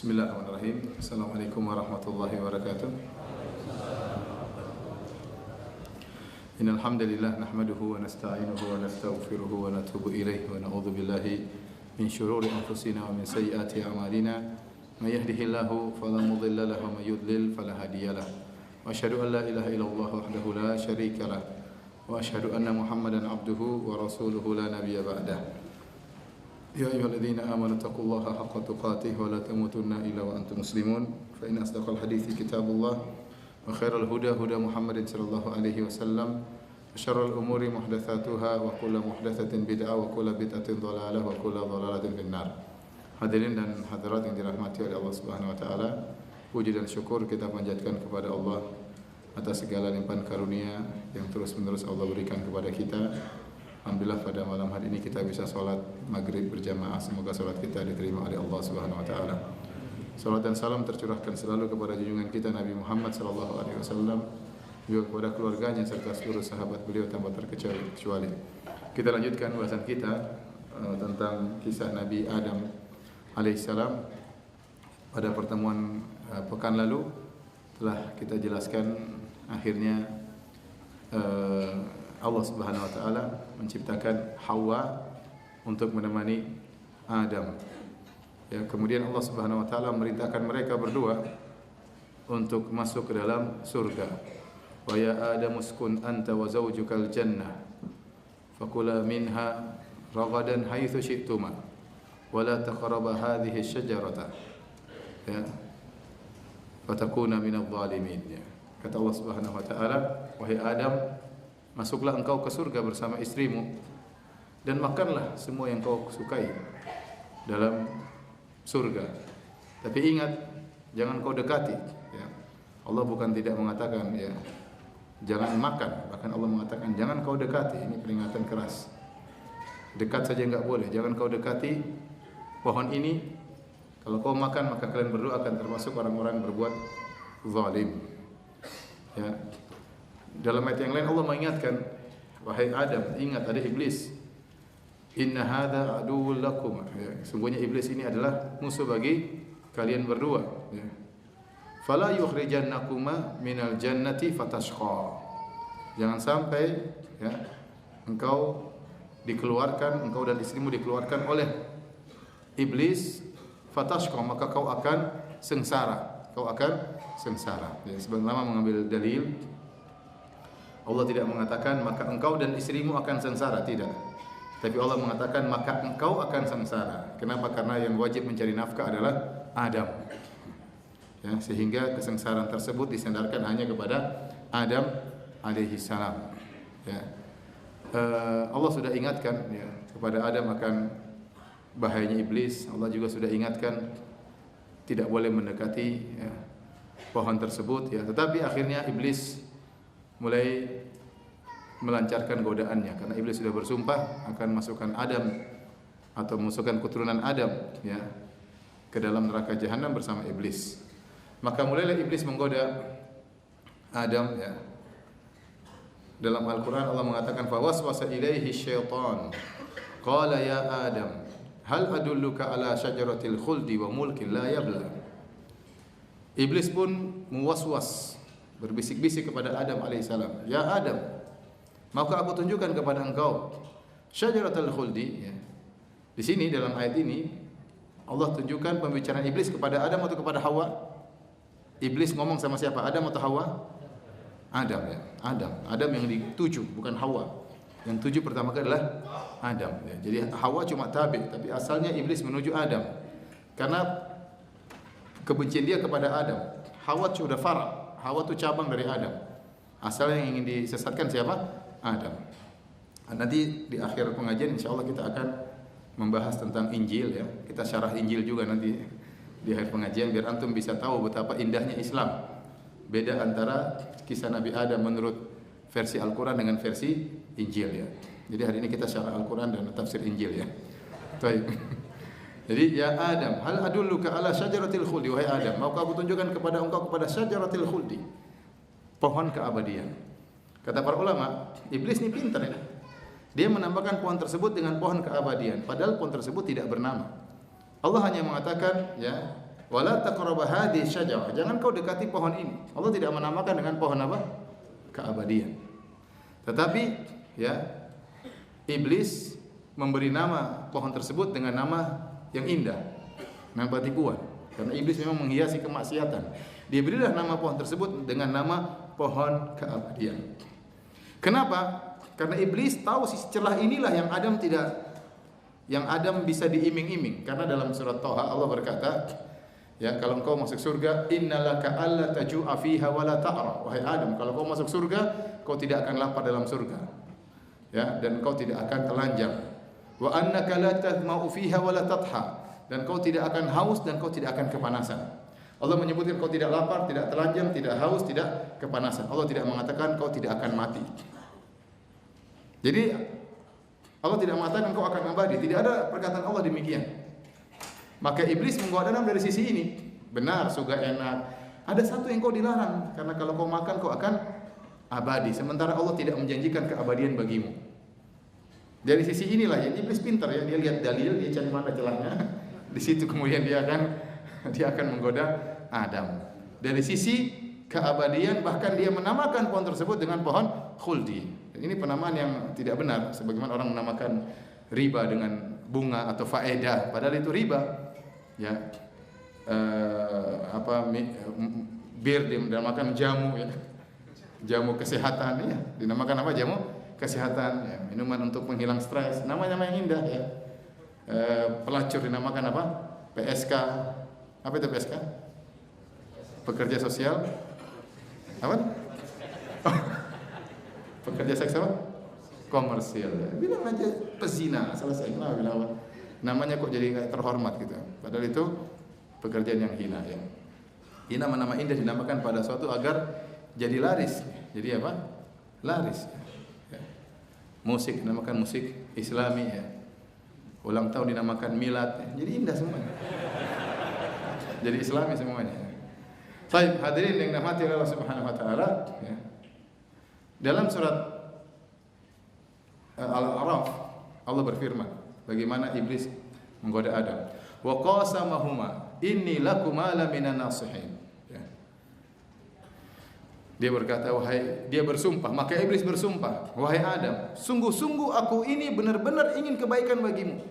Bismillahirrahmanirrahim. Assalamualaikum warahmatullahi wabarakatuh. Innal hamdalillah nahmaduhu wa nasta'inuhu wa nastaghfiruhu wa natubu ilayhi wa na'udzu billahi min shururi anfusina wa min sayyiati a'malina. May yahdihillahu fala mudilla lahu wa may yudlil fala hadiya lahu. Wa asyhadu an la ilaha illallah wahdahu la syarika lahu wa asyhadu anna Muhammadan abduhu wa rasuluhu la nabiyya ba'dahu. Ya ayyuhalladzina amanu taqullaha haqqa tuqatih wa la tamutunna illa wa antum muslimun fa inna asdaqal hadithi kitabullah wa khairal huda huda Muhammadin sallallahu alaihi wasallam wa syarrul umuri muhdatsatuha wa kullu muhdatsatin bid'ah wa kullu bid'atin dhalalah wa kullu dhalalatin finnar. Hadirin dan hadirat yang dirahmati oleh Allah Subhanahu wa taala, puji dan syukur kita panjatkan kepada Allah atas segala limpahan karunia yang terus-menerus Allah berikan kepada kita. Alhamdulillah pada malam hari ini kita bisa salat maghrib berjamaah. Semoga salat kita diterima oleh Allah Subhanahu wa taala. Salat dan salam tercurahkan selalu kepada junjungan kita Nabi Muhammad sallallahu alaihi wasallam, juga kepada keluarganya serta seluruh sahabat beliau tanpa terkecuali. Kita lanjutkan bahasan kita tentang kisah Nabi Adam alaihissalam. Pada pertemuan pekan lalu telah kita jelaskan akhirnya Allah Subhanahu wa taala menciptakan Hawa untuk menemani Adam. Ya, kemudian Allah Subhanahu wa taala memerintahkan mereka berdua untuk masuk ke dalam surga. Wa ya Adam uskun anta wa zawjukal jannah fakula minha ragadan haitsu syi'tuma wa la taqraba hadhihi asy-syajarata ya fatakuna minadh dhalimin. Ya. Kata Allah Subhanahu wa taala, wahai Adam, masuklah engkau ke surga bersama istrimu dan makanlah semua yang kau sukai dalam surga. Tapi ingat, jangan kau dekati. Ya. Allah bukan tidak mengatakan ya jangan makan, bahkan Allah mengatakan jangan kau dekati. Ini peringatan keras. Dekat saja enggak boleh. Jangan kau dekati pohon ini. Kalau kau makan maka kalian berdua akan termasuk orang-orang berbuat zalim. Ya. Dalam ayat yang lain Allah mengingatkan, wahai Adam, ingat ada iblis. Inna hadza aduwwul lakum. Ya, sungguhnya iblis ini adalah musuh bagi kalian berdua. Ya. Fala yukhrijannakuma minal jannati fatashqa. Jangan sampai ya engkau dan istrimu dikeluarkan oleh iblis, fatashqa, maka kau akan sengsara. Kau akan sengsara. Ya, sebagian ulama mengambil dalil Allah tidak mengatakan maka engkau dan istrimu akan sengsara, tidak. Tapi Allah mengatakan maka engkau akan sengsara. Kenapa? Karena yang wajib mencari nafkah adalah Adam. Ya, sehingga kesengsaraan tersebut disandarkan hanya kepada Adam alaihi salam. Ya. Allah sudah ingatkan ya, kepada Adam akan bahayanya iblis. Allah juga sudah ingatkan tidak boleh mendekati ya, pohon tersebut ya. Tetapi akhirnya iblis mulai melancarkan godaannya karena iblis sudah bersumpah akan masukkan Adam atau memasukkan keturunan Adam ya ke dalam neraka jahanam bersama iblis. Maka mulailah iblis menggoda Adam ya. Dalam Al-Qur'an Allah mengatakan fawaswasa ilaihi syaitan qala ya Adam hal adulluka ala syajaratil khuldi wa mulkin la yabla. Iblis pun muwaswas, berbisik-bisik kepada Adam alaihissalam. Ya Adam, maukah aku tunjukkan kepada engkau syajaratul khuldi? Ya. Di sini dalam ayat ini Allah tunjukkan pembicaraan iblis kepada Adam atau kepada Hawa? Iblis ngomong sama siapa? Adam atau Hawa? Adam ya. Adam yang dituju, bukan Hawa. Yang tuju pertama kali adalah Adam. Ya. Jadi Hawa cuma tabi, tapi asalnya iblis menuju Adam. Karena kebencian dia kepada Adam. Hawa sudah farah. Hawa itu cabang dari Adam. Asalnya yang ingin disesatkan siapa? Adam. Nanti di akhir pengajian insyaallah kita akan membahas tentang Injil ya. Kita syarah Injil juga nanti di akhir pengajian biar antum bisa tahu betapa indahnya Islam. Beda antara kisah Nabi Adam menurut versi Al-Qur'an dengan versi Injil ya. Jadi hari ini kita syarah Al-Qur'an dan tafsir Injil ya. Baik. Jadi ya Adam, hal adulluka ala syajaratil khuldi, wahai Adam, maukah aku tunjukkan kepada engkau kepada syajaratil khuldi, pohon keabadian. Kata para ulama, iblis ini pintar ya. Dia menambahkan pohon tersebut dengan pohon keabadian, padahal pohon tersebut tidak bernama. Allah hanya mengatakan ya Wala taqrabu hadhihi syajarah. Jangan kau dekati pohon ini. Allah tidak menamakan dengan pohon apa? Keabadian. Tetapi ya, iblis memberi nama pohon tersebut dengan nama yang indah, nama batipuan. Karena iblis memang menghiasi kemaksiatan. Dia berilah nama pohon tersebut dengan nama pohon keabadian. Kenapa? Karena iblis tahu sisi celah inilah yang Adam bisa diiming-iming. Karena dalam surat Thaha Allah berkata, ya, kalau engkau masuk surga, innalaka alla taju'a fiha wa la ta'ra. Wahai Adam, kalau kau masuk surga, kau tidak akan lapar dalam surga. Ya, dan kau tidak akan telanjang. Wa annaka la tadma'u fiha wa la tadha. Dan kau tidak akan haus dan kau tidak akan kepanasan. Allah menyebutkan kau tidak lapar, tidak telanjang, tidak haus, tidak kepanasan. Allah tidak mengatakan kau tidak akan mati. Jadi Allah tidak mengatakan kau akan abadi. Tidak ada perkataan Allah demikian. Maka iblis menggoda Adam dari sisi ini. Benar, surga enak. Ada satu yang kau dilarang, karena kalau kau makan kau akan abadi. Sementara Allah tidak menjanjikan keabadian bagimu. Dari sisi inilah yang iblis pintar ya, dia lihat dalil, dia cari mana celahnya. Di situ kemudian dia akan menggoda Adam. Dari sisi keabadian, bahkan dia menamakan pohon tersebut dengan pohon khuldi. Dan ini penamaan yang tidak benar, sebagaimana orang menamakan riba dengan bunga atau faedah, padahal itu riba. Ya, bir dinamakan jamu, ya, jamu kesehatan, ya, dinamakan apa? Jamu kesehatan, ya, minuman untuk penghilang stres, nama-nama yang indah, ya. Pelacur dinamakan apa? PSK. Apa itu PSK? Pekerja sosial apa? Pekerja seks apa? Komersil. Bilang aja pezina, selesai. Kenapa bilang apa? Namanya kok jadi kayak terhormat gitu. Padahal itu pekerjaan yang hina, ya. Hina nama indah dinamakan pada suatu agar jadi laris. Jadi apa? Laris. Ya. Musik dinamakan musik Islami, ya. Ulang tahun dinamakan milad. Ya. Jadi indah semuanya. Jadi Islami semuanya. Baik, hadirin yang dirahmati Allah Subhanahu wa taala, ya. Dalam surat Al-A'raf Allah berfirman bagaimana iblis menggoda Adam. Wa qasamahuma inni lakuma laminan nasihin. Ya. Dia berkata, dia bersumpah, maka iblis bersumpah, wahai Adam, sungguh-sungguh aku ini benar-benar ingin kebaikan bagimu.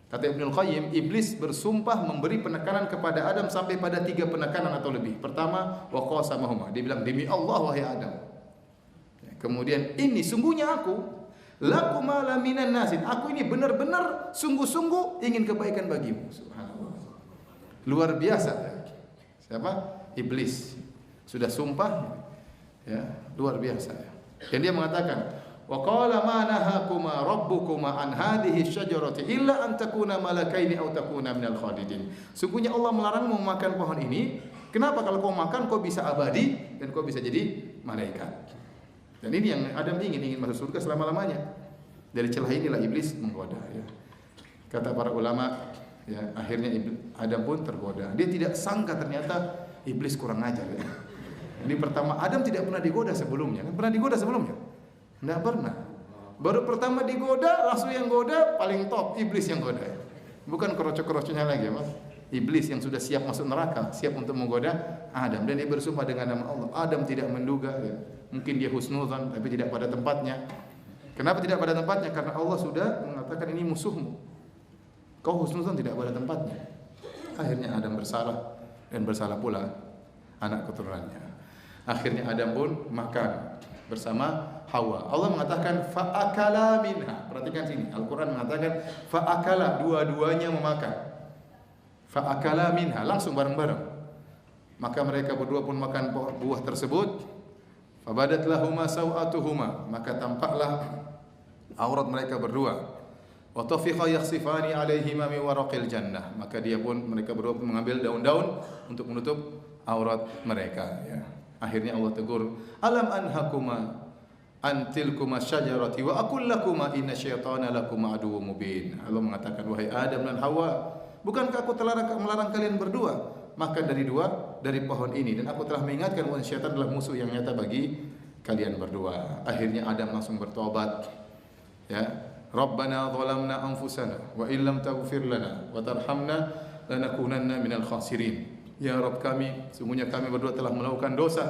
Kata Ibnul Qayyim, iblis bersumpah memberi penekanan kepada Adam sampai pada 3 penekanan atau lebih. Pertama, wa qasamahuma, dia bilang demi Allah wahai Adam. Kemudian ini sungguhnya aku lakuma laminan nasin. Aku ini benar-benar sungguh-sungguh ingin kebaikan bagimu. Subhanallah. Luar biasa. Siapa? Iblis. Sudah sumpah, ya, luar biasa, ya. Dan dia mengatakan, wa qala ma nahakuma rabbukuma an hadhihi syajarati illa an takuna malakaini aw takuna minal khalidin. Sungguhnya Allah melarangmu memakan pohon ini. Kenapa? Kalau kau makan kau bisa abadi dan kau bisa jadi malaikat. Dan ini yang Adam ingin masuk surga selama-lamanya. Dari celah inilah iblis menggoda, ya. Kata para ulama, ya, akhirnya Adam pun tergoda. Dia tidak sangka ternyata iblis kurang ajar, ya. Ini pertama, Adam tidak pernah digoda sebelumnya. Pernah digoda sebelumnya? Tidak pernah. Baru pertama digoda, langsung yang goda paling top iblis yang goda. Bukan kerocok-kerocoknya lagi, Mas. Iblis yang sudah siap masuk neraka, siap untuk menggoda Adam, dan dia bersumpah dengan nama Allah. Adam tidak menduga, ya. Mungkin dia husnudzan tapi tidak pada tempatnya. Kenapa tidak pada tempatnya? Karena Allah sudah mengatakan ini musuhmu. Kau husnudzan tidak pada tempatnya. Akhirnya Adam bersalah dan bersalah pula anak keturunannya. Akhirnya Adam pun makan bersama Hawa. Allah mengatakan fa'akala minha. Perhatikan sini, Al-Quran mengatakan fa'akala, dua-duanya memakan. Fa'akala minha, langsung bareng-bareng. Maka mereka berdua pun makan buah tersebut. Fabadat lahuma sawatuhuma, maka tampaklah aurat mereka berdua. Wa tafiqa yakhsifani alaihima min waraqil jannah, maka mereka berdua pun mengambil daun-daun untuk menutup aurat mereka, ya. Akhirnya Allah tegur, alam anhakuma antilkuma syajarati wa aqul lakuma inna syaitana lakuma aduwwum mubin. Allah mengatakan, wahai Adam dan Hawa, bukankah aku melarang kalian berdua makan dari pohon ini, dan aku telah mengingatkan bahwa syaitan adalah musuh yang nyata bagi kalian berdua. Akhirnya Adam langsung bertobat, ya. Rabbana zalamna anfusana wa illam taghfir lana wa tarhamna lanakunanna minal khasirin. Ya Rabb kami, sungguhnya kami berdua telah melakukan dosa.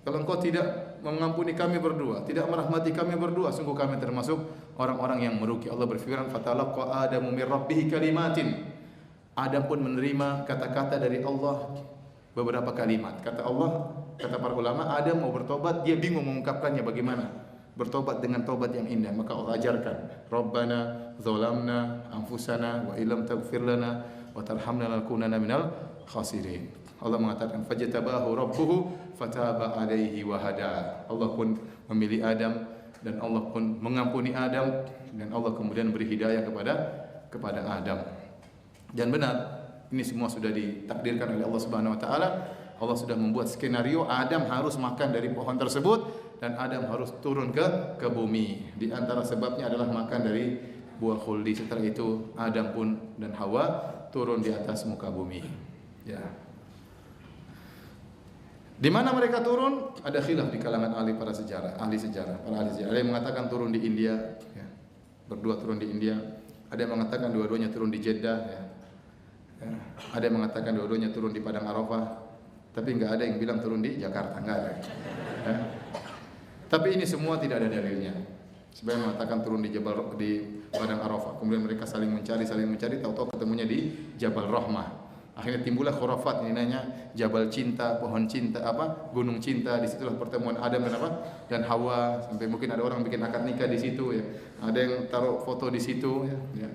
Kalau Engkau tidak mengampuni kami berdua, tidak merahmati kami berdua, sungguh kami termasuk orang-orang yang merugi. Allah berfirman, "Fatalaqa Adamu min rabbih kalimatin." Adam pun menerima kata-kata dari Allah, beberapa kalimat. Kata Allah, kata para ulama, Adam mau bertobat, dia bingung mengungkapkannya bagaimana. Bertobat dengan tobat yang indah, maka Allah ajarkan, "Rabbana zalamna anfusana wa illam taghfir lana wa tarhamna lanakunanna minal khasirin." Allah mengatakan, "Fajtabahu rabbuhu fataba alaihi wa hada." Allah pun memilih Adam dan Allah pun mengampuni Adam dan Allah kemudian beri hidayah kepada Adam. Dan benar, ini semua sudah ditakdirkan oleh Allah Subhanahu wa taala. Allah sudah membuat skenario Adam harus makan dari pohon tersebut dan Adam harus turun ke bumi. Di antara sebabnya adalah makan dari buah khuldi. Setelah itu Adam pun dan Hawa turun di atas muka bumi. Ya. Di mana mereka turun? Ada khilaf di kalangan ahli sejarah. Ada yang mengatakan turun di India, ya. Berdua turun di India. Ada yang mengatakan dua-duanya turun di Jeddah, ya. Ya. Ada yang mengatakan dua-duanya turun di Padang Arafah. Tapi enggak ada yang bilang turun di Jakarta, enggak ada. Ya. Tapi ini semua tidak ada dalilnya. Sebenarnya mengatakan turun di Padang Arafah. Kemudian mereka saling mencari, tahu-tahu ketemunya di Jabal Rahmah. Akhirnya timbullah khurafat, ini namanya Jabal Cinta, pohon cinta, gunung cinta. Disitulah pertemuan Adam dan Hawa. Sampai mungkin ada orang bikin akad nikah di situ, ya. Ada yang taruh foto di situ, ya.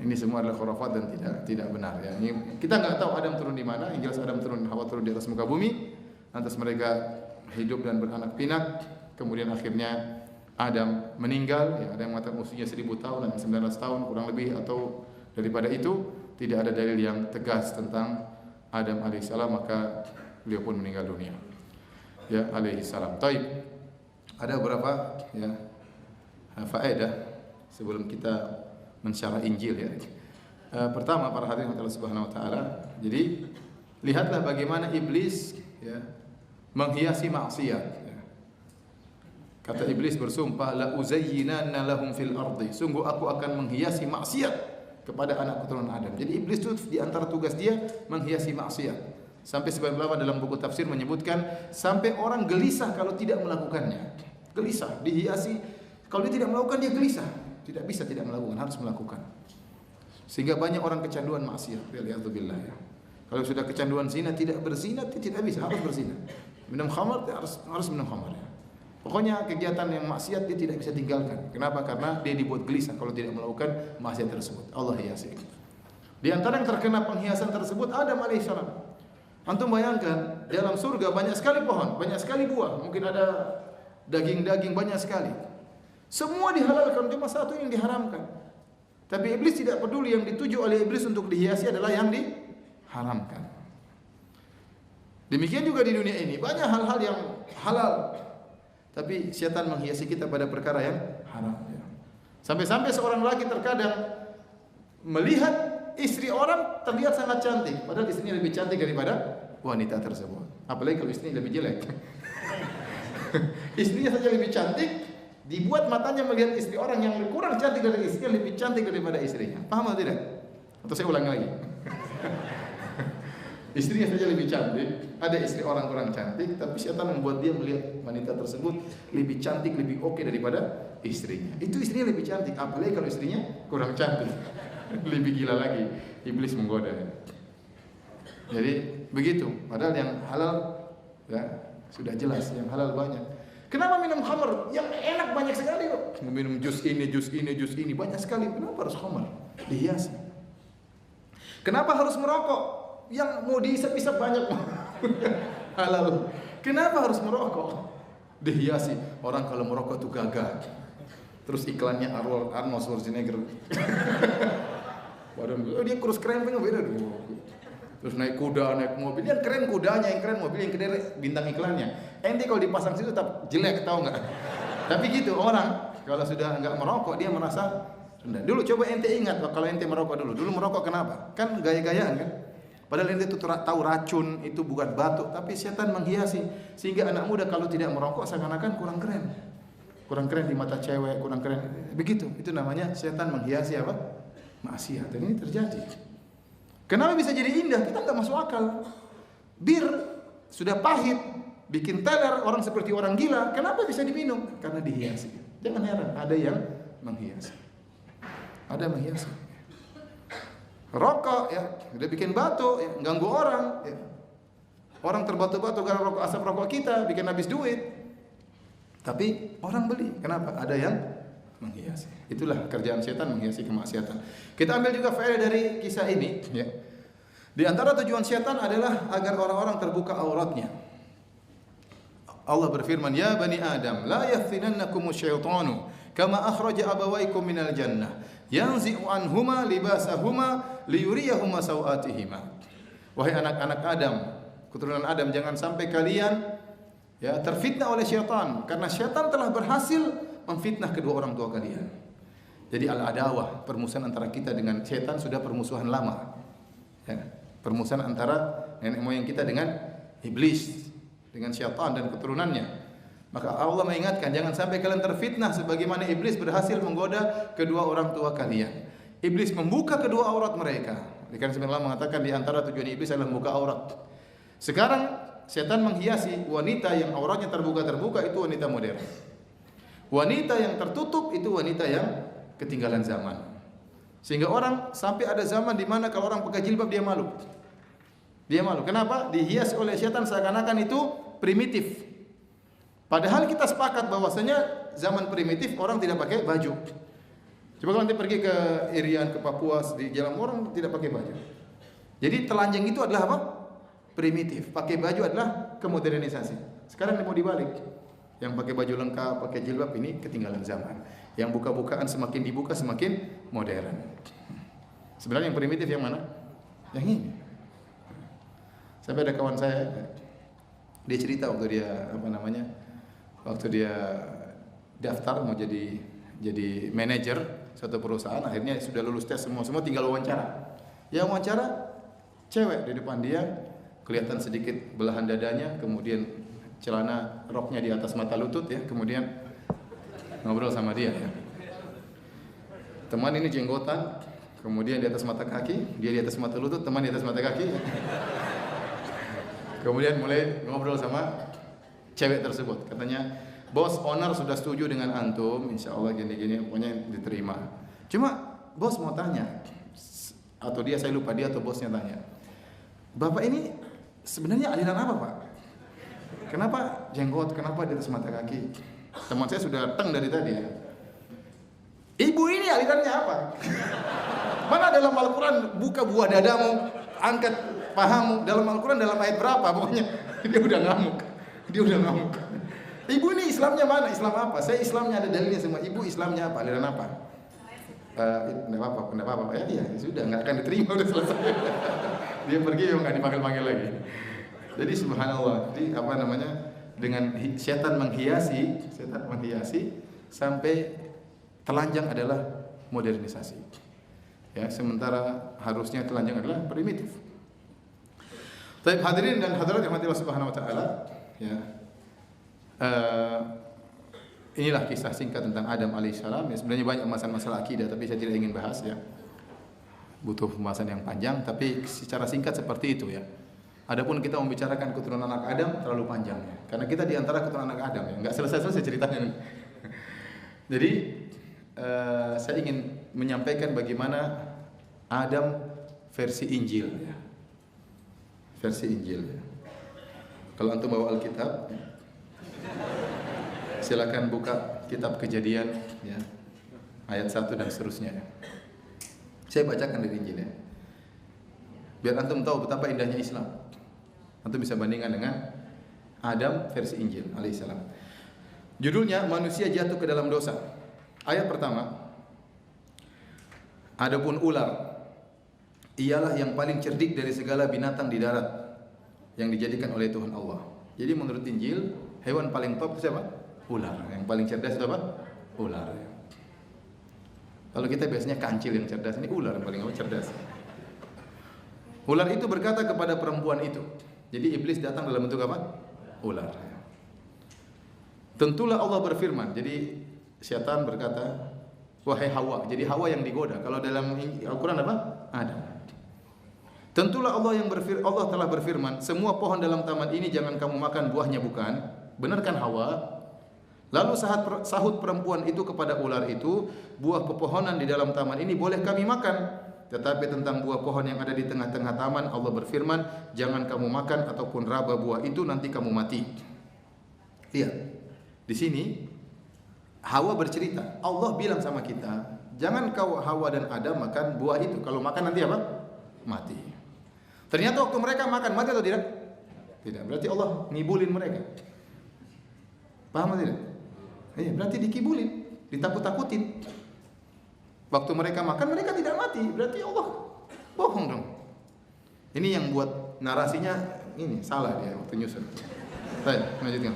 Ini semua adalah khurafat dan tidak benar, ya. Ini, kita nggak tahu Adam turun di mana. Yang jelas Adam turun, Hawa turun di atas muka bumi. Lantas mereka hidup dan beranak pinak. Kemudian akhirnya Adam meninggal, ya. Ada yang mengatakan usianya 1000 tahun dan 19 tahun kurang lebih atau daripada itu. Tidak ada dalil yang tegas tentang Adam alaihissalam, maka beliau pun meninggal dunia. Ya, alaihissalam. Taib. Ada beberapa ya faedah sebelum kita mensyarah Injil, ya. Pertama, para hadirin Allah Subhanahu wa taala. Jadi, lihatlah bagaimana iblis, ya, menghiasi maksiat, ya. Kata iblis bersumpah, "La uzayyinanna lahum fil ardi." Sungguh aku akan menghiasi maksiat kepada anak keturunan Adam. Jadi iblis itu di antara tugas dia menghiasi maksiat. Sampai sebagian ulama dalam buku tafsir menyebutkan sampai orang gelisah kalau tidak melakukannya. Gelisah, dihiasi. Kalau dia tidak melakukan, dia gelisah. Tidak bisa tidak melakukan, harus melakukan. Sehingga banyak orang kecanduan maksiat. Waliyadzubillah, ya. Kalau sudah kecanduan zina, tidak berzina, tidak bisa, harus berzina. Minum khamar, harus minum khamar, ya. Pokoknya kegiatan yang maksiat dia tidak bisa tinggalkan. Kenapa? Karena dia dibuat gelisah kalau tidak melakukan maksiat tersebut. Allah hiasi. Di antara yang terkena penghiasan tersebut Adam alaihissalam. Antum bayangkan, dalam surga banyak sekali pohon, banyak sekali buah, mungkin ada daging-daging banyak sekali. Semua dihalalkan, cuma satu yang diharamkan. Tapi iblis tidak peduli, yang dituju oleh iblis untuk dihiasi adalah yang diharamkan. Demikian juga di dunia ini, banyak hal-hal yang halal. Tapi syaitan menghiasi kita pada perkara yang haram, ya. Sampai-sampai seorang laki terkadang melihat istri orang terlihat sangat cantik, padahal istrinya lebih cantik daripada wanita tersebut. Apalagi kalau istrinya lebih jelek. Istrinya saja lebih cantik, dibuat matanya melihat istri orang yang kurang cantik dari istrinya lebih cantik daripada istrinya. Paham atau tidak? Atau saya ulangi lagi? Istrinya saja lebih cantik, ada istri orang kurang cantik, tapi syaitan membuat dia melihat wanita tersebut lebih cantik, lebih oke daripada istrinya. Itu istrinya lebih cantik, apalagi kalau istrinya kurang cantik. Lebih gila lagi, iblis menggoda. Jadi begitu. Padahal yang halal, ya, sudah jelas, yang halal banyak. Kenapa minum khamar? Yang enak banyak sekali kok. Minum jus ini banyak sekali. Kenapa harus khamar? Dihiasi. Kenapa harus merokok? Yang mau dihisap-hisap banyak. Halal. Kenapa harus merokok? Dihiasi. Orang kalau merokok itu gagah. Terus iklannya Arnold Schwarzenegger. Waduh, dia kurus krempeng beda dulu. Terus naik kuda, naik mobil. Yang keren kudanya, yang keren mobil, yang keren bintang iklannya. Ente kalau dipasang situ tetap jelek, tahu nggak? Tapi gitu orang kalau sudah nggak merokok dia merasa rendah. Dulu coba ente ingat kalau ente merokok dulu. Dulu merokok kenapa? Kan gaya-gayaan kan? Padahal ente itu tahu racun itu bukan batuk, tapi setan menghiasi sehingga anak muda kalau tidak merokok seakan-akan kurang keren. Kurang keren di mata cewek, kurang keren. Begitu. Itu namanya setan menghiasi apa? Maksiat. Dan ini terjadi. Kenapa bisa jadi indah? Kita nggak masuk akal. Bir sudah pahit, bikin teler, orang seperti orang gila. Kenapa bisa diminum? Karena dihiasi. Jangan heran, ada yang menghiasi. Ada yang menghiasi. Rokok ya, udah bikin batuk, ya, ganggu orang. Ya. Orang terbatu-batu karena rokok, asap rokok kita, bikin habis duit. Tapi orang beli. Kenapa? Ada yang menghiasi. Itulah kerjaan setan, menghiasi kemaksiatan. Kita ambil juga faedah dari kisah ini. Ya. Di antara tujuan setan adalah agar orang-orang terbuka auratnya. Allah berfirman, Ya Bani Adam, la yaftinannakumus syaitanu kama akhraja abawaikum minal jannah yanzi'u anhuma libasahuma liyuriyahuma sawatihima. Wahai anak-anak Adam, keturunan Adam, jangan sampai kalian ya terfitnah oleh syaitan, karena syaitan telah berhasil memfitnah kedua orang tua kalian. Jadi al-adawah, permusuhan antara kita dengan syaitan sudah permusuhan lama. Ya, permusuhan antara nenek moyang kita dengan iblis, dengan syaitan dan keturunannya. Maka Allah mengingatkan, jangan sampai kalian terfitnah sebagaimana iblis berhasil menggoda kedua orang tua kalian. Iblis membuka kedua aurat mereka. Karena sebenarnya Allah mengatakan di antara tujuan iblis adalah membuka aurat. Sekarang setan menghiasi wanita yang auratnya terbuka-terbuka, itu wanita modern. Wanita yang tertutup itu wanita yang ketinggalan zaman. Sehingga orang sampai ada zaman di mana kalau orang pakai jilbab dia malu. Dia malu. Kenapa? Dihias oleh setan seakan-akan itu primitif. Padahal kita sepakat bahwasanya zaman primitif orang tidak pakai baju. Coba kalau nanti pergi ke Irian, ke Papua, di jalan orang tidak pakai baju. Jadi telanjang itu adalah apa? Primitif. Pakai baju adalah kemodernisasi. Sekarang mau dibalik. Yang pakai baju lengkap, pakai jilbab, ini ketinggalan zaman. Yang buka-bukaan semakin dibuka semakin modern. Sebenarnya yang primitif yang mana? Yang ini. Sampai ada kawan saya, dia cerita waktu dia daftar mau jadi manajer suatu perusahaan, akhirnya sudah lulus tes semua tinggal wawancara. Yang wawancara cewek di depan dia, kelihatan sedikit belahan dadanya, kemudian celana roknya di atas mata lutut ya, kemudian ngobrol sama dia ya. Teman ini jenggotan, kemudian di atas mata kaki, dia di atas mata lutut, teman di atas mata kaki. Kemudian mulai ngobrol sama cewek tersebut. Katanya, bos owner sudah setuju dengan antum, insya Allah gini-gini, pokoknya diterima. Cuma bos mau tanya, atau saya lupa, dia atau bosnya tanya, Bapak ini sebenarnya aliran apa Pak? Kenapa jenggot, kenapa di atas mata kaki? Teman saya sudah teng dari tadi ya. Ibu ini alirannya apa? Mana dalam Al-Quran buka buah dadamu, angkat pahamu, dalam Al-Quran dalam ayat berapa? Pokoknya dia udah ngamuk. Ibu ini Islamnya mana? Islam apa? Saya Islamnya ada dalilnya semua. Ibu Islamnya apa? Aliran apa? Enggak apa-apa. Ya sudah, enggak akan diterima, udah selesai. Dia pergi enggak dipanggil-panggil lagi. Jadi subhanallah, jadi dengan setan menghiasi sampai telanjang adalah modernisasi. Ya, sementara harusnya telanjang adalah primitif. Baik hadirin dan hadirat yang Allah Subhanahu wa taala, ya. Inilah kisah singkat tentang Adam alaihissalam. Ya, sebenarnya banyak masalah-masalah akidah, tapi saya tidak ingin bahas ya. Butuh pembahasan yang panjang, tapi secara singkat seperti itu ya. Adapun kita membicarakan keturunan anak Adam terlalu panjang ya. Karena kita di antara keturunan anak Adam ya, enggak selesai-selesai ceritanya. Jadi saya ingin menyampaikan bagaimana Adam versi Injil ya. Versi Injil ya. Kalau antum bawa Alkitab, silakan buka kitab Kejadian ya, ayat 1 dan seterusnya ya. Saya bacakan dari Injil ya, biar antum tahu betapa indahnya Islam. Antum bisa bandingkan dengan Adam versi Injil alaihissalam. Judulnya Manusia Jatuh ke Dalam Dosa. Ayat pertama, adapun ular ialah yang paling cerdik dari segala binatang di darat yang dijadikan oleh Tuhan Allah. Jadi menurut Injil, hewan paling top siapa? Ular. Yang paling cerdas itu apa? Ular. Kalau kita biasanya kancil yang cerdas, ini ular yang paling cerdas. Ular itu berkata kepada perempuan itu. Jadi iblis datang dalam bentuk apa? Ular. Tentulah Allah berfirman. Jadi syaitan berkata, wahai Hawa. Jadi Hawa yang digoda. Kalau dalam Al-Quran apa? Adam. Tentulah Allah telah berfirman, semua pohon dalam taman ini jangan kamu makan buahnya, bukan? Benar kan Hawa? Lalu sahut perempuan itu kepada ular itu, buah pepohonan di dalam taman ini boleh kami makan. Tetapi tentang buah pohon yang ada di tengah-tengah taman, Allah berfirman, jangan kamu makan ataupun raba buah itu, nanti kamu mati. Lihat, di sini Hawa bercerita, Allah bilang sama kita, jangan kau Hawa dan Adam makan buah itu. Kalau makan nanti apa? Mati. Ternyata waktu mereka makan, mati atau tidak? Tidak. Berarti Allah ngibulin mereka. Paham atau tidak? Iya, berarti dikibulin, ditakut-takutin. Waktu mereka makan, mereka tidak mati. Berarti Allah bohong dong. Ini yang buat narasinya ini salah dia waktu nyusun. Baik, lanjutkan.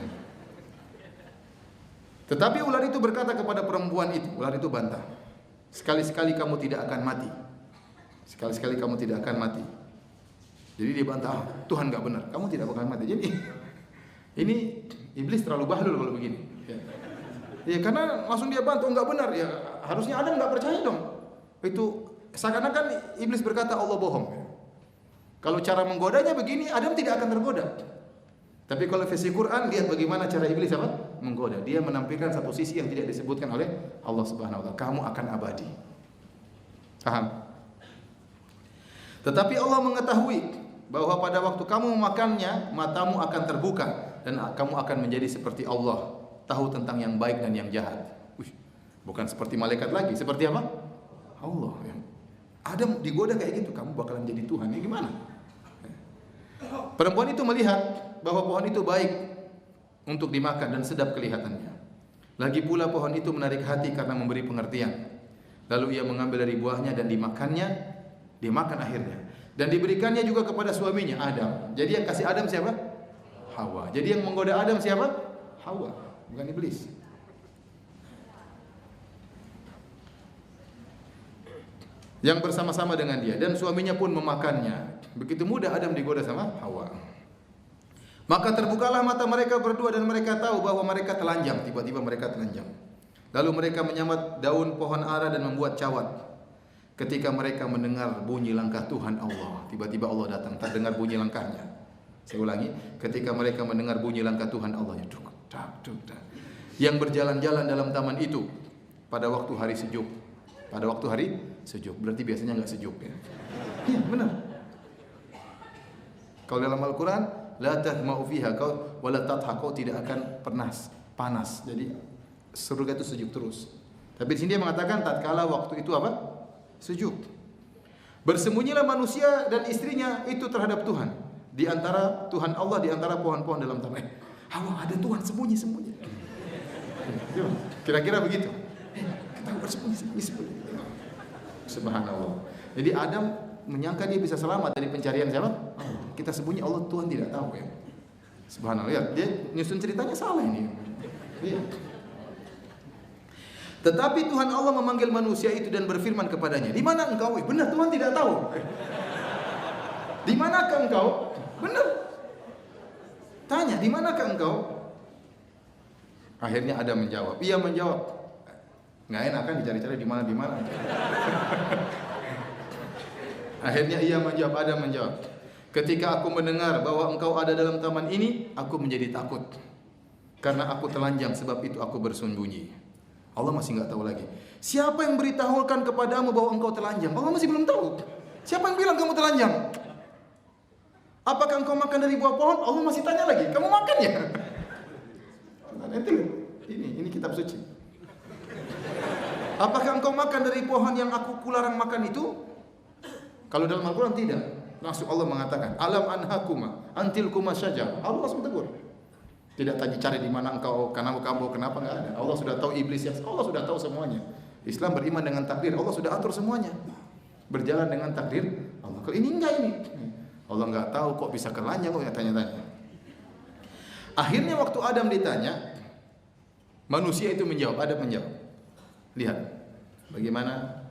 Tetapi ular itu berkata kepada perempuan itu, ular itu bantah, sekali-sekali kamu tidak akan mati. Sekali-sekali kamu tidak akan mati. Jadi dia bantah, Tuhan enggak benar, kamu tidak akan mati. Jadi ini iblis terlalu bahlul kalau begini. Ya karena langsung dia bantah, enggak benar. Ya harusnya Adam enggak percaya dong. Itu seakan-akan iblis berkata Allah bohong. Kalau cara menggodanya begini, Adam tidak akan tergoda. Tapi kalau versi Quran, lihat bagaimana cara iblis apa? Menggoda. Dia menampilkan satu sisi yang tidak disebutkan oleh Allah Subhanahu wa taala. Kamu akan abadi. Paham? Tetapi Allah mengetahui bahwa pada waktu kamu memakannya, matamu akan terbuka dan kamu akan menjadi seperti Allah, tahu tentang yang baik dan yang jahat. Bukan seperti malaikat lagi, seperti apa? Allah. Adam digoda kayak gitu, kamu bakalan jadi Tuhan. Ini gimana? Perempuan itu melihat bahwa pohon itu baik untuk dimakan dan sedap kelihatannya. Lagi pula pohon itu menarik hati karena memberi pengertian. Lalu ia mengambil dari buahnya dan dimakannya, dimakan akhirnya. Dan diberikannya juga kepada suaminya Adam. Jadi yang kasih Adam siapa? Hawa. Jadi yang menggoda Adam siapa? Hawa, bukan iblis. Yang bersama-sama dengan dia, dan suaminya pun memakannya. Begitu mudah Adam digoda sama Hawa. Maka terbukalah mata mereka berdua dan mereka tahu bahwa mereka telanjang. Tiba-tiba mereka telanjang. Lalu mereka menyambat daun pohon ara dan membuat cawat. Ketika mereka mendengar bunyi langkah Tuhan Allah, tiba-tiba Allah datang, terdengar bunyi langkahnya. Saya ulangi, ketika mereka mendengar bunyi langkah Tuhan Allah, yang berjalan-jalan dalam taman itu pada waktu hari sejuk. Pada waktu hari sejuk, berarti biasanya enggak sejuk ya. Iya, benar. Kalau dalam Al-Quran, la tahma'u fiha kau wala tatha, kau tidak akan pernah panas. Jadi surga itu sejuk terus. Tapi di sini dia mengatakan tatkala waktu itu apa? Sejuk. Bersembunyilah manusia dan istrinya itu terhadap Tuhan. Di antara Tuhan Allah, di antara pohon-pohon dalam taman. Hawa, ada Tuhan, sembunyi-sembunyi. Kira-kira begitu. Kita bersembunyi-sembunyi. Subhanallah. Jadi Adam menyangka dia bisa selamat dari pencarian siapa? Allah. Kita sembunyi, Allah Tuhan tidak tahu ya. Subhanallah. Ya, dia nyusun ceritanya salah ini. Ya. Tetapi Tuhan Allah memanggil manusia itu dan berfirman kepadanya, "Di mana engkau?" Benar, Tuhan tidak tahu. Di manakah engkau? Benar. Tanya, "Di manakah engkau?" Akhirnya Adam menjawab. Ia menjawab, nggak enak kan dicari-cari di mana. Akhirnya ia menjawab, Adam menjawab, "Ketika aku mendengar bahwa engkau ada dalam taman ini, aku menjadi takut. Karena aku telanjang, sebab itu aku bersembunyi." Allah masih nggak tahu lagi. Siapa yang beritahukan kepadamu bahwa engkau telanjang? Allah masih belum tahu. Siapa yang bilang kamu telanjang? Apakah engkau makan dari buah pohon? Allah masih tanya lagi. Kamu makan ya? Ini kitab suci. Apakah engkau makan dari pohon yang aku kularang makan itu? Kalau dalam Al-Quran tidak. Langsung Allah mengatakan, "Alam anhakuma antilkuma syajar." Allah langsung tegur. Tidak tadi cari di mana engkau, kenapa enggak ada. Allah sudah tahu iblis yang Allah sudah tahu semuanya. Islam beriman dengan takdir, Allah sudah atur semuanya. Berjalan dengan takdir Allah. Kalau ini enggak ini. Allah enggak tahu kok bisa telanjang, kok tanya-tanya. Akhirnya waktu Adam ditanya, manusia itu menjawab, Adam menjawab. Lihat bagaimana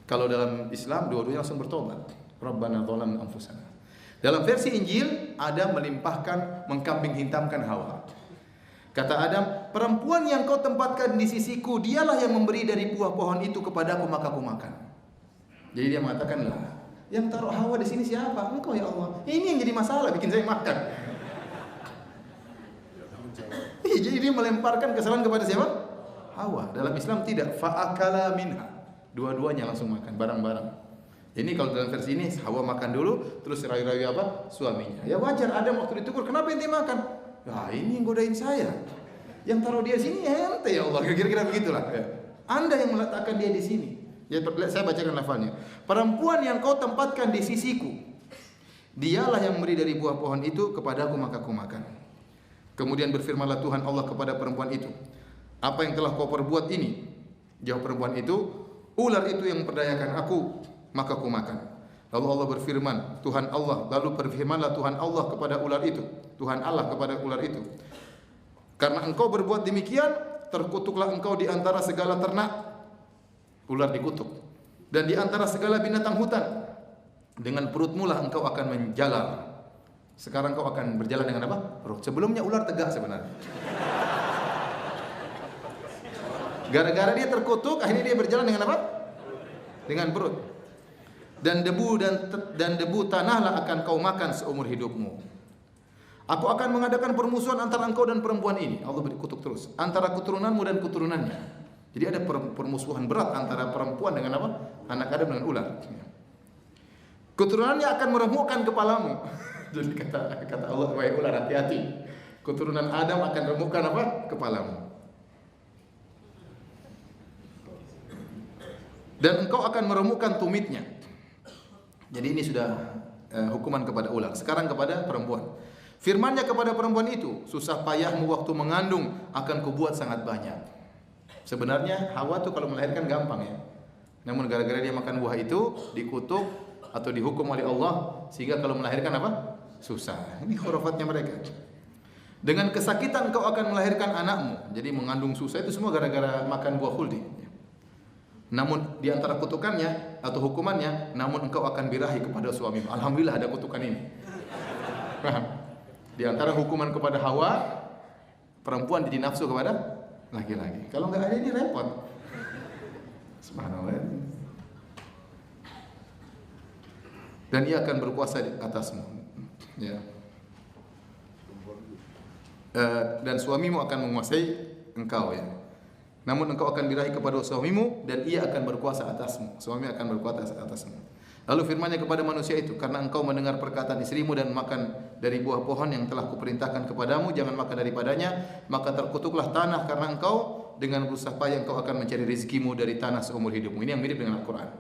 kalau dalam Islam dua-duanya langsung bertobat. Rabbana zalamna anfusana. Dalam versi Injil, Adam melimpahkan, mengkambing hitamkan Hawa. Kata Adam, "Perempuan yang kau tempatkan di sisiku, dialah yang memberi dari buah pohon itu kepadaku, maka aku makan." Jadi dia mengatakan, "Lah, Yang taruh Hawa di sini siapa? Engkau ya Allah. Ini yang jadi masalah bikin saya makan. Jadi dia melemparkan kesalahan kepada siapa? Hawa. Dalam Islam tidak, fa'akala minha. Dua-duanya langsung makan bareng-bareng. Ini kalau dalam versi ini Hawa makan dulu, terus rayu-rayu apa? Suaminya. Ya wajar, Adam waktu ditegur, kenapa ente makan? Ya ini yang godain saya. Yang taruh dia sini ente ya Allah. Kira-kira begitulah. Ya. Anda yang meletakkan dia di sini. Ya, saya bacakan lafalnya. Perempuan yang kau tempatkan di sisiku, dialah yang memberi dari buah pohon itu kepadaku maka aku makan. Kemudian berfirmanlah Tuhan Allah kepada perempuan itu, apa yang telah kau perbuat ini? Jawab perempuan itu, ular itu yang memperdayakan aku, maka aku makan. Lalu Allah berfirman, lalu berfirmanlah Tuhan Allah kepada ular itu, Tuhan Allah kepada ular itu, karena engkau berbuat demikian, terkutuklah engkau di antara segala ternak. Ular dikutuk. Dan di antara segala binatang hutan, dengan perutmu lah engkau akan menjalar. Sekarang kau akan berjalan dengan apa? Perut. Sebelumnya ular tegak sebenarnya. Gara-gara dia terkutuk, akhirnya dia berjalan dengan apa? Dengan perut. Dan debu tanahlah akan kau makan seumur hidupmu. Aku akan mengadakan permusuhan antara engkau dan perempuan ini. Allah berkutuk terus. Antara keturunanmu dan keturunannya. Jadi ada permusuhan berat antara perempuan dengan apa? Anak Adam dengan ular. Keturunannya akan meremukkan kepalamu. Jadi kata Allah, wahai ular, hati-hati. Keturunan Adam akan remukkan apa? Kepalamu. Dan engkau akan meremukkan tumitnya. Jadi ini sudah hukuman kepada ular. Sekarang kepada perempuan. Firman-Nya kepada perempuan itu, susah payahmu waktu mengandung akan kubuat sangat banyak. Sebenarnya Hawa tuh kalau melahirkan gampang ya. Namun gara-gara dia makan buah itu dikutuk atau dihukum oleh Allah sehingga kalau melahirkan apa? Susah. Ini khurafatnya mereka. Dengan kesakitan kau akan melahirkan anakmu. Jadi mengandung susah itu semua gara-gara makan buah khuldi. Namun di antara kutukannya atau hukumannya, namun engkau akan birahi kepada suamimu. Alhamdulillah ada kutukan ini. Di antara hukuman kepada Hawa, perempuan jadi nafsu kepada laki-laki. Kalau nggak ada ini repot. Subhanallah. Dan ia akan berkuasa di atasmu. Ya. Dan suamimu akan menguasai engkau ya. Namun engkau akan birahi kepada suamimu dan ia akan berkuasa atasmu. Suami akan berkuasa atasmu. Lalu firman-Nya kepada manusia itu, karena engkau mendengar perkataan istrimu dan makan dari buah pohon yang telah kuperintahkan kepadamu, jangan makan daripadanya, maka terkutuklah tanah karena engkau dengan berusaha payah engkau akan mencari rezekimu dari tanah seumur hidupmu. Ini yang mirip dengan Al-Quran.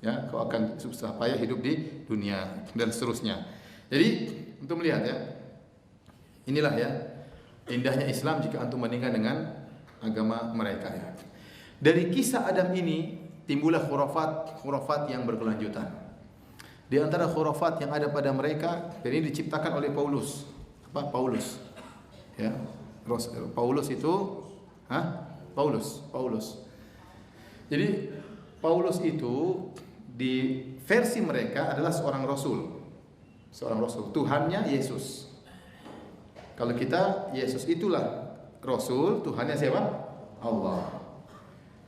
Ya, kau akan susah payah hidup di dunia dan seterusnya. Jadi untuk melihat ya, inilah ya indahnya Islam jika antum bandingkan dengan agama mereka ya. Dari kisah Adam ini timbullah khurafat yang berkelanjutan. Di antara khurafat yang ada pada mereka, dan ini diciptakan oleh Paulus. Apa? Paulus. Ya. Paulus itu Paulus. Jadi Paulus itu di versi mereka adalah seorang rasul. Seorang rasul. Tuhannya Yesus. Kalau kita Yesus itulah rasul, Tuhannya siapa? Allah.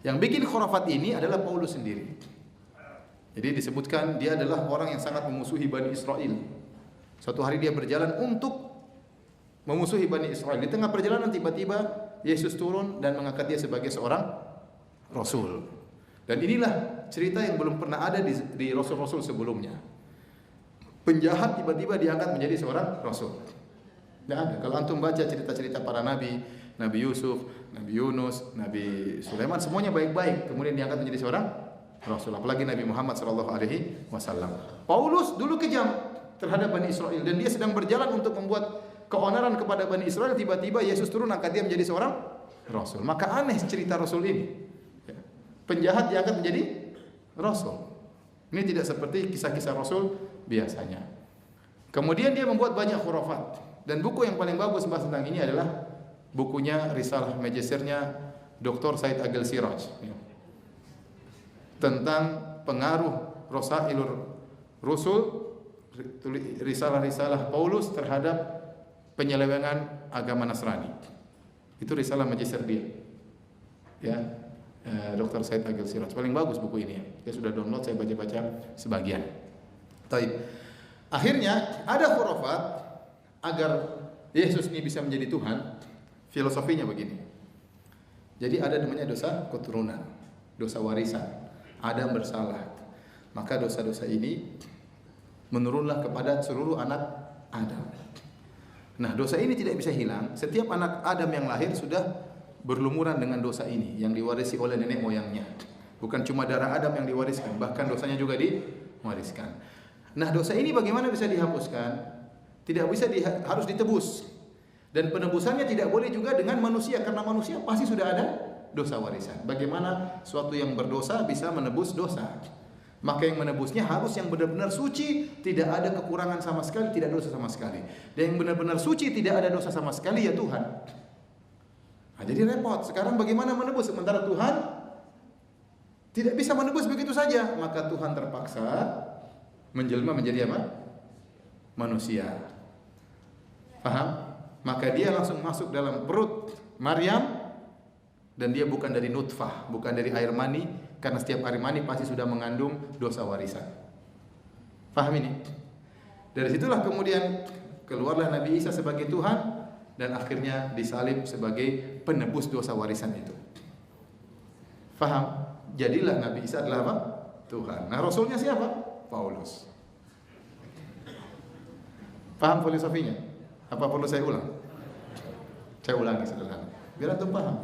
Yang bikin khurafat ini adalah Paulus sendiri. Jadi disebutkan dia adalah orang yang sangat memusuhi Bani Israel. Suatu hari dia berjalan untuk memusuhi Bani Israel. Di tengah perjalanan tiba-tiba Yesus turun dan mengangkat dia sebagai seorang rasul. Dan inilah cerita yang belum pernah ada di rasul-rasul sebelumnya. Penjahat tiba-tiba diangkat menjadi seorang rasul. Tidak ada. Kalau antum baca cerita-cerita para nabi, Nabi Yusuf, Nabi Yunus, Nabi Sulaiman, semuanya baik-baik. Kemudian diangkat menjadi seorang rasul. Apalagi Nabi Muhammad SAW. Paulus dulu kejam terhadap Bani Israel dan dia sedang berjalan untuk membuat keonaran kepada Bani Israel. Tiba-tiba Yesus turun angkat dia menjadi seorang rasul. Maka aneh cerita rasul ini. Penjahat diangkat menjadi rasul. Ini tidak seperti kisah-kisah rasul biasanya. Kemudian dia membuat banyak khurafat. Dan buku yang paling bagus bahas tentang ini adalah bukunya Risalah Magisternya Dr. Said Agil Siraj. Tentang pengaruh Rasailur Rusul, risalah-risalah Paulus terhadap penyelewengan agama Nasrani. Itu risalah magister dia. Ya, Dr. Said Agil Siraj. Paling bagus buku ini. Saya sudah download, saya baca-baca sebagian. Taib. Akhirnya ada khurafat agar Yesus ini bisa menjadi Tuhan. Filosofinya begini. Jadi ada namanya dosa keturunan, dosa warisan. Adam bersalah, maka dosa-dosa ini menurunlah kepada seluruh anak Adam. Nah, dosa ini tidak bisa hilang. Setiap anak Adam yang lahir sudah berlumuran dengan dosa ini yang diwarisi oleh nenek moyangnya. Bukan cuma darah Adam yang diwariskan, bahkan dosanya juga diwariskan. Nah, dosa ini bagaimana bisa dihapuskan? Tidak bisa harus ditebus. Dan penebusannya tidak boleh juga dengan manusia, karena manusia pasti sudah ada dosa warisan. Bagaimana suatu yang berdosa bisa menebus dosa? Maka yang menebusnya harus yang benar-benar suci, tidak ada kekurangan sama sekali, tidak ada dosa sama sekali. Dan yang benar-benar suci, tidak ada dosa sama sekali, ya Tuhan. Nah, jadi repot. Sekarang bagaimana menebus? Sementara Tuhan tidak bisa menebus begitu saja. Maka Tuhan terpaksa menjelma menjadi apa? Manusia. Paham? Maka dia langsung masuk dalam perut Maryam, dan dia bukan dari nutfah, bukan dari air mani, karena setiap air mani pasti sudah mengandung dosa warisan. Paham ini? Dari situlah kemudian keluarlah Nabi Isa sebagai Tuhan, dan akhirnya disalib sebagai penebus dosa warisan itu. Paham? Jadilah Nabi Isa adalah apa? Tuhan. Nah, Rasulnya siapa? Paulus. Paham filosofinya? Apa perlu saya ulang? Saya ulangi sederhana, biar antum paham.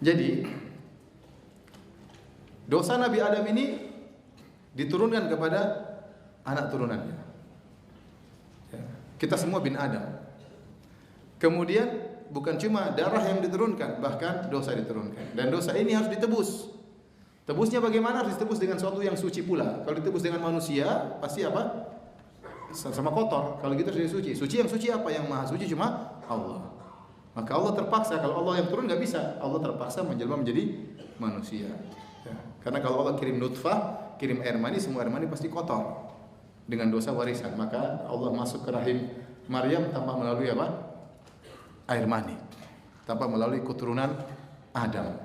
Jadi, dosa Nabi Adam ini diturunkan kepada anak turunannya. Kita semua bin Adam. Kemudian bukan cuma darah yang diturunkan, bahkan dosa diturunkan. Dan dosa ini harus ditebus. Tebusnya bagaimana? Harus ditebus dengan sesuatu yang suci pula. Kalau ditebus dengan manusia, pasti apa? Sama kotor. Kalau gitu harus suci. Suci yang suci apa? Yang maha suci cuma Allah. Maka Allah terpaksa, kalau Allah yang turun nggak bisa, Allah terpaksa menjelma menjadi manusia. Ya. Karena kalau Allah kirim nutfah, kirim air mani, semua air mani pasti kotor dengan dosa warisan. Maka Allah masuk ke rahim Maryam tanpa melalui apa? Air mani, tanpa melalui keturunan Adam.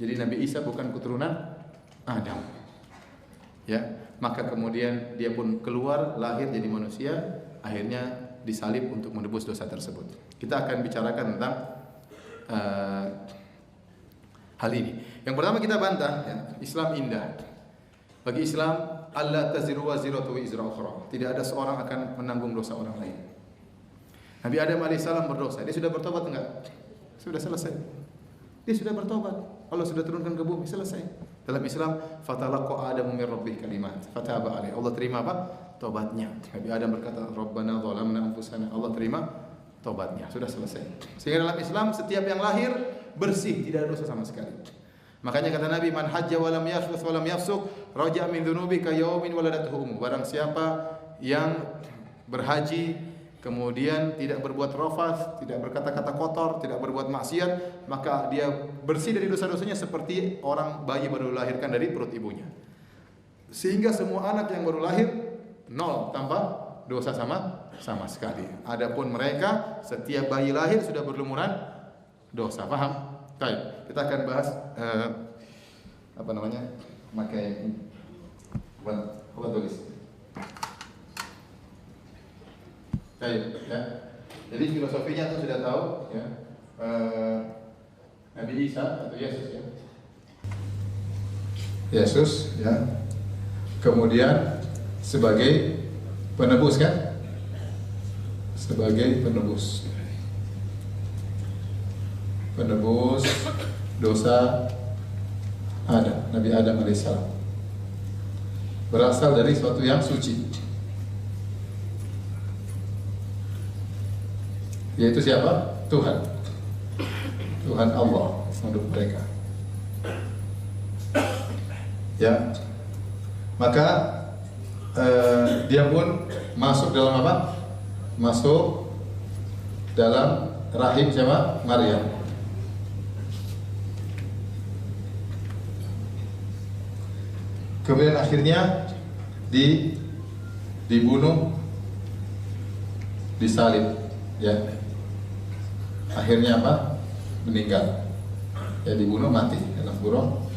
Jadi Nabi Isa bukan keturunan Adam. Ya. Maka kemudian dia pun keluar, lahir jadi manusia, akhirnya disalib untuk menebus dosa tersebut. Kita akan bicarakan tentang hal ini. Yang pertama kita bantah, ya, Islam indah. Bagi Islam, Allah taziru waziratu wizra ukhra. Tidak ada seorang akan menanggung dosa orang lain. Nabi Adam alaihissalam berdosa, dia sudah bertobat enggak? Sudah selesai. Dia sudah bertobat. Allah sudah turunkan ke bumi, selesai. Dalam Islam, fatalaqa Adamu min rabbih kalimat, fataba alaihi. Allah terima apa? Tobatnya. Nabi Adam berkata, Rabbana zalamna anfusana. Allah terima tobatnya. Sudah selesai. Sehingga dalam Islam setiap yang lahir bersih, tidak ada dosa sama sekali. Makanya kata Nabi, man hajja wa lam yashfus wa lam yafsuq, raja min dzunubi ka yaumin waladathu ummu. Barang siapa yang berhaji kemudian tidak berbuat rafas, tidak berkata-kata kotor, tidak berbuat maksiat, maka dia bersih dari dosa-dosanya seperti orang bayi baru dilahirkan dari perut ibunya. Sehingga semua anak yang baru lahir nol tanpa dosa sama sekali. Adapun mereka setiap bayi lahir sudah berlumuran dosa. Paham? Baik, kita akan bahas apa namanya? Pakai buat tulis. Baik, ya. Jadi filosofinya itu sudah tahu, ya. Nabi Isa atau Yesus, ya. Yesus, ya. Kemudian sebagai penebus, kan? Sebagai penebus. Penebus dosa Adam, Nabi Adam alaihissalam. Berasal dari suatu yang suci. Yaitu siapa? Tuhan. Tuhan Allah untuk mereka. Ya. Maka dia pun masuk dalam apa? Masuk dalam rahim siapa? Maryam. Kemudian akhirnya dibunuh, disalib, ya. Akhirnya apa? Meninggal. Ya, dibunuh, mati dalam kurung,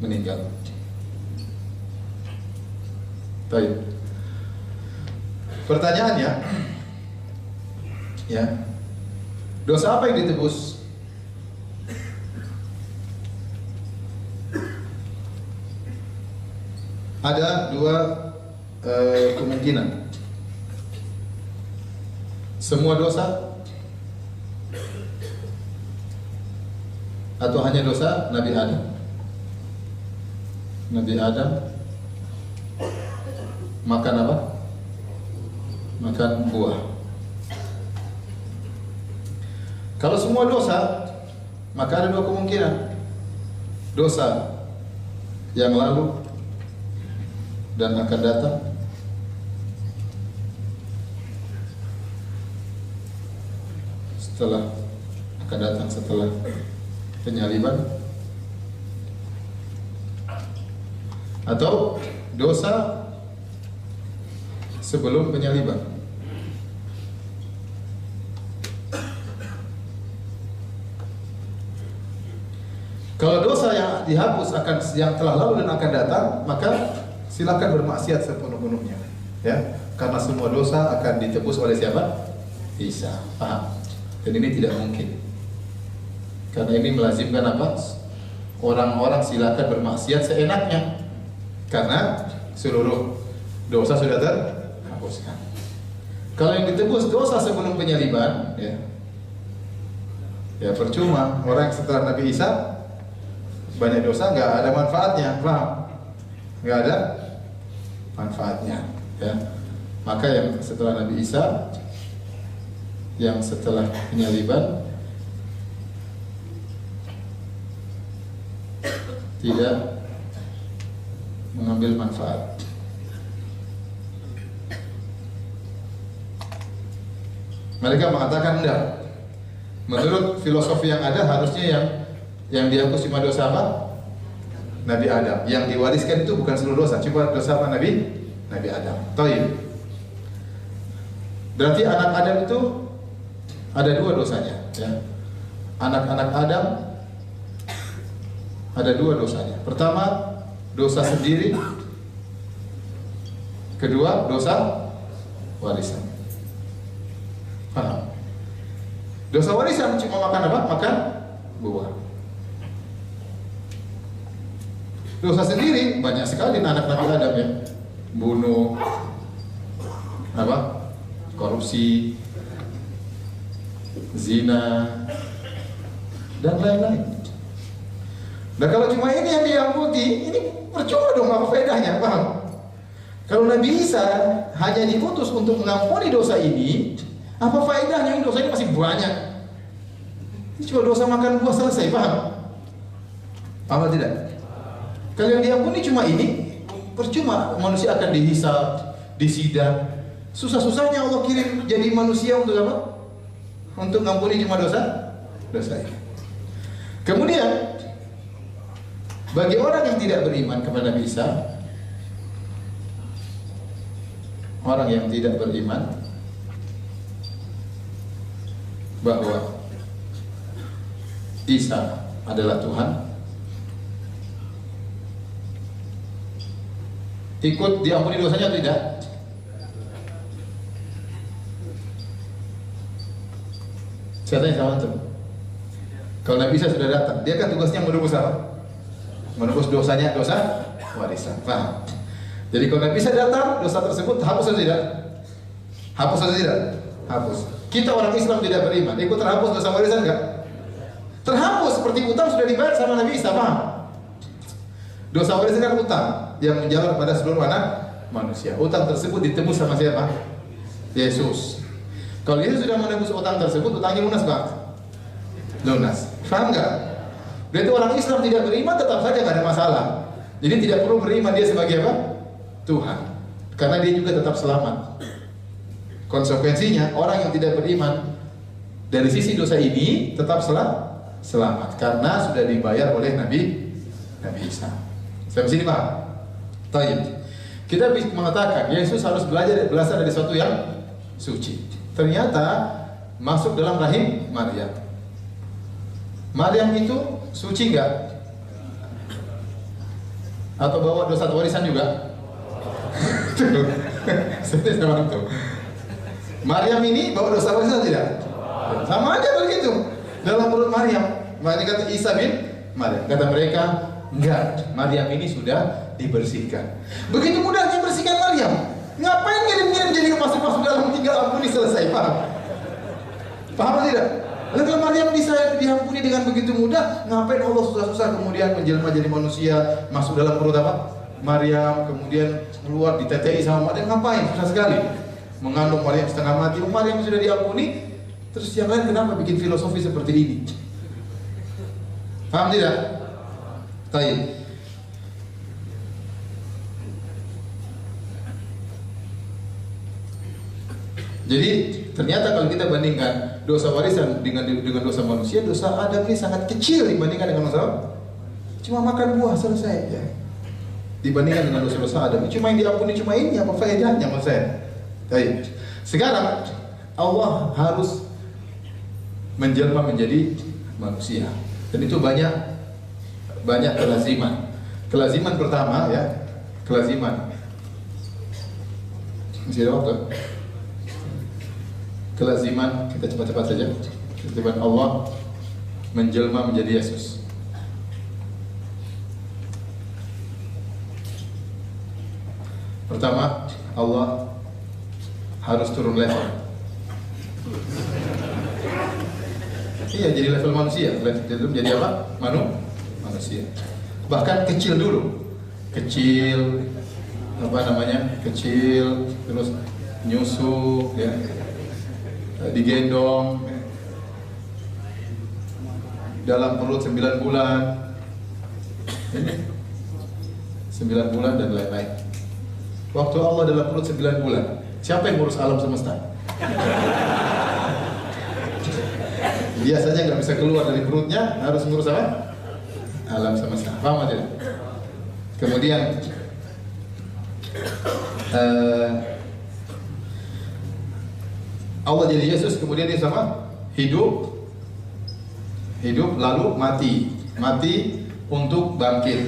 meninggal. Baik. Pertanyaannya, ya, dosa apa yang ditebus? Ada dua kemungkinan. Semua dosa atau hanya dosa Nabi Adam? Nabi Adam makan apa? Makan buah. Kalau semua dosa, maka ada dua kemungkinan. Dosa yang lalu dan akan datang, setelah penyaliban, atau dosa sebelum penyaliban. Kalau dosa yang dihapus yang telah lalu dan akan datang, maka silakan bermaksiat sepenuh-penuhnya, ya, karena semua dosa akan ditebus oleh siapa? Isa. Paham? Dan ini tidak mungkin, karena ini melazimkan apa? Orang-orang silakan bermaksiat seenaknya, karena seluruh dosa sudah terhapuskan. Kalau yang ditebus dosa sebelum penyaliban, ya percuma. Orang yang setelah Nabi Isa banyak dosa, nggak ada manfaatnya, paham? Nggak ada manfaatnya, ya. Maka yang setelah Nabi Isa, yang setelah penyaliban, tidak mengambil manfaat. Mereka mengatakan enggak. Menurut filosofi yang ada, harusnya yang dihapus cuma dosa apa? Nabi Adam. Yang diwariskan itu bukan seluruh dosa, cuma dosa apa? Nabi Adam. Taib. Berarti anak Adam itu ada dua dosanya, ya. Anak-anak Adam ada dua dosanya. Pertama, dosa sendiri. Kedua, dosa warisan. Paham? Dosa warisan cuma makan apa? Makan buah. Dosa sendiri banyak sekali anak Nabi Adam, ya. Bunuh, apa? Korupsi, zina, dan lain-lain. Nah, kalau cuma ini yang diampuni, ini percuma dong, apa faedahnya, paham? Kalau Nabi Isa hanya diutus untuk mengampuni dosa ini, apa faedahnya? Ini dosa ini masih banyak. Ini cuma dosa makan buah selesai, paham? Paham atau tidak? Kalau yang diampuni cuma ini, percuma manusia akan dihisab, disidang. Susah-susahnya Allah kirim jadi manusia untuk apa? Untuk mengampuni cuma dosa ini. Kemudian bagi orang yang tidak beriman kepada Nabi Isa, orang yang tidak beriman bahwa Isa adalah Tuhan, ikut diampuni dosanya atau tidak? Saya tanya sama antum. Kalau Nabi Isa sudah datang, dia kan tugasnya menebus apa? Menebus dosanya, dosa warisan. Paham? Jadi kalau Nabi Isa datang, dosa tersebut hapus atau tidak? Hapus atau tidak? Hapus. Kita orang Islam tidak beriman, ikut terhapus dosa warisan enggak? Terhapus, seperti utang sudah dibayar sama Nabi Isa, paham? Dosa warisan kan utang yang menjalar pada seluruh anak manusia. Utang tersebut ditebus sama siapa? Yesus. Kalau Yesus sudah menebus utang tersebut, utangnya lunas, Bang. Lunas. Paham nggak? Berarti orang Islam tidak beriman tetap saja nggak ada masalah. Jadi tidak perlu beriman dia sebagai apa? Tuhan. Karena dia juga tetap selamat. Konsekuensinya orang yang tidak beriman dari sisi dosa ini tetap selamat karena sudah dibayar oleh Nabi Isa. Sampai sini paham? Taib. Kita mengatakan Yesus harus berasal dari sesuatu yang suci. Ternyata masuk dalam rahim Maryam. Maryam itu suci enggak? Atau bawa dosa warisan juga? Seperti sama itu. Maryam ini bawa dosa besar tidak? Sama aja begitu. Dalam perut Maryam. Makanya kata Isa bin Maryam. Kata mereka, enggak. Maryam ini sudah dibersihkan. Begitu mudah dibersihkan Maryam. Ngapain ngirim-ngirim jadi masuk-masuk dalam tinggal ampuni selesai, paham? Paham tidak? Lalu kalau Maryam bisa diampuni dengan begitu mudah, ngapain Allah susah-susah kemudian menjelma jadi manusia, masuk dalam perut apa? Maryam, kemudian keluar ditetei sama Maryam, ngapain? Susah sekali. Mengandung Maryam setengah mati, Maryam sudah diampuni, terus yang lain kenapa bikin filosofi seperti ini? Paham tidak? Baik. Jadi ternyata kalau kita bandingkan dosa warisan dengan dosa manusia, dosa Adam ini sangat kecil dibandingkan dengan dosa cuma makan buah selesai ya. Dibandingkan dengan dosa-dosa Adam, cuma yang diampuni cuma ini, apa faedahnya menurut saya? Baik. Sekarang Allah harus menjelma menjadi manusia, dan itu banyak kelaziman. Kelaziman pertama ya, kelaziman. Masih ada waktu? Kelaziman, kita cepat-cepat saja. Kelaziman Allah menjelma menjadi Yesus. Pertama, Allah harus turun level. Iya, jadi level manusia. Level menjadi apa? Manusia. Bahkan kecil dulu. Kecil, kecil, terus nyusu, ya. Digendong dalam perut 9 bulan 9 bulan dan lain-lain. Waktu Allah dalam perut 9 bulan, siapa yang ngurus alam semesta? Dia saja nggak bisa keluar dari perutnya, harus ngurus apa? Alam semesta. Paham tidak? Kemudian Allah jadi Yesus, kemudian dia sama hidup lalu mati untuk bangkit,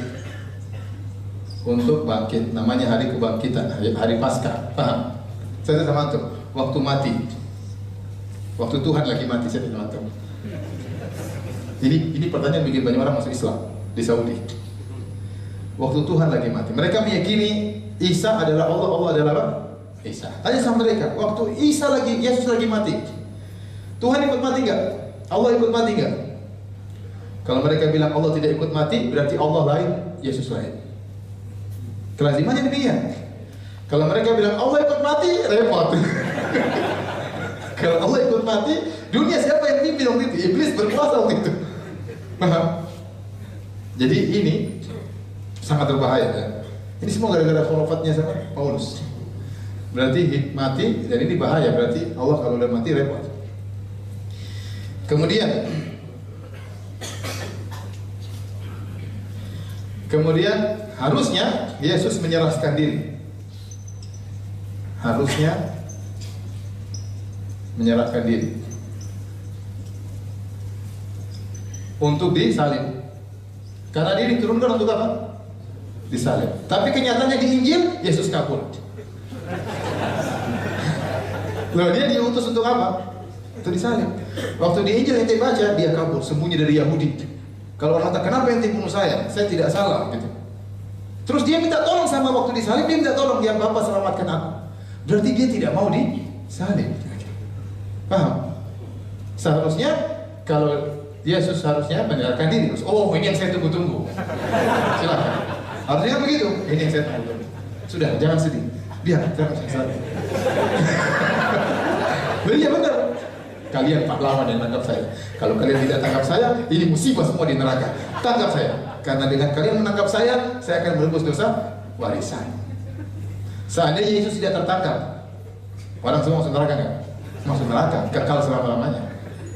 namanya hari kebangkitan, hari Paskah. Paham? Saya sama tuh waktu mati, waktu Tuhan lagi mati, saya sama tuh. Ini pertanyaan bikin banyak orang masuk Islam di Saudi. Waktu Tuhan lagi mati, mereka meyakini Isa adalah Allah, Allah adalah apa? Isa. Tanya sama mereka, waktu Yesus lagi mati, Tuhan ikut mati enggak? Allah ikut mati enggak? Kalau mereka bilang Allah tidak ikut mati, berarti Allah lain, Yesus lain. Kelazimannya demikian. Kalau mereka bilang Allah ikut mati, repot. Kalau Allah ikut mati, dunia siapa yang pimpin waktu itu? Iblis berkuasa waktu itu. Paham? Jadi ini sangat berbahaya ya. Ini semua gara-gara khurafatnya sama Paulus. Berarti mati, dan ini bahaya, berarti Allah kalau udah mati repot. Kemudian harusnya Yesus menyerahkan diri. Harusnya menyerahkan diri untuk disalib. Karena dia diturunkan untuk apa? Disalib. Tapi kenyataannya di Injil Yesus kabur. Loh, dia diutus untuk apa? Untuk disalib. Waktu di Injil ente baca, dia kabur, sembunyi dari Yahudi. Kalau orang kata, kenapa ente bunuh saya? Saya tidak salah, gitu. Terus dia minta tolong sama waktu disalib, dia minta tolong, ya Bapak selamatkan aku. Berarti dia tidak mau disalib. Paham? Seharusnya kalau Yesus harusnya menyerahkan diri. Oh, ini yang saya tunggu-tunggu. Silakan. Harusnya begitu. Ini yang saya tunggu-tunggu. Sudah, jangan sedih. Biar saya salib. Iya benar. Kalian pahlawan yang tangkap saya. Kalau kalian tidak tangkap saya, ini musibah semua di neraka. Tangkap saya. Karena dengan kalian menangkap saya akan menebus dosa warisan. Seandainya Yesus tidak tertangkap, orang semua masuk neraka nggak? Masuk neraka, kekal selama-lamanya.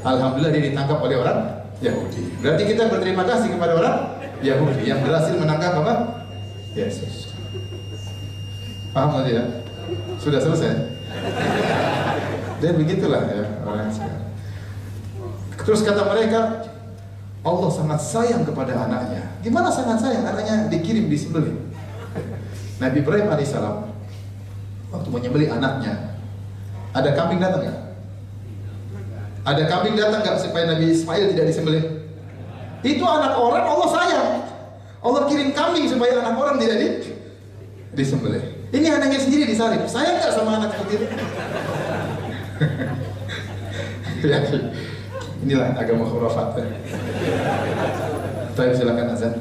Alhamdulillah dia ditangkap oleh orang Yahudi. Berarti kita berterima kasih kepada orang Yahudi yang berhasil menangkap apa? Yesus. Paham atau tidak? Sudah selesai? Dan begitulah ya orang sekarang. Terus kata mereka, Allah sangat sayang kepada anaknya. Gimana sangat sayang? Anaknya dikirim disembelih. Nabi Ibrahim alaihissalam waktu menyembelih anaknya, ada kambing datang nggak? Ada kambing datang nggak supaya Nabi Ismail tidak disembelih? Itu anak orang Allah sayang. Allah kirim kambing supaya anak orang tidak disembelih. Ini anaknya sendiri disalib. Sayang nggak sama anak seperti itu? Ya, inilah agama khurafat. Silakan azan.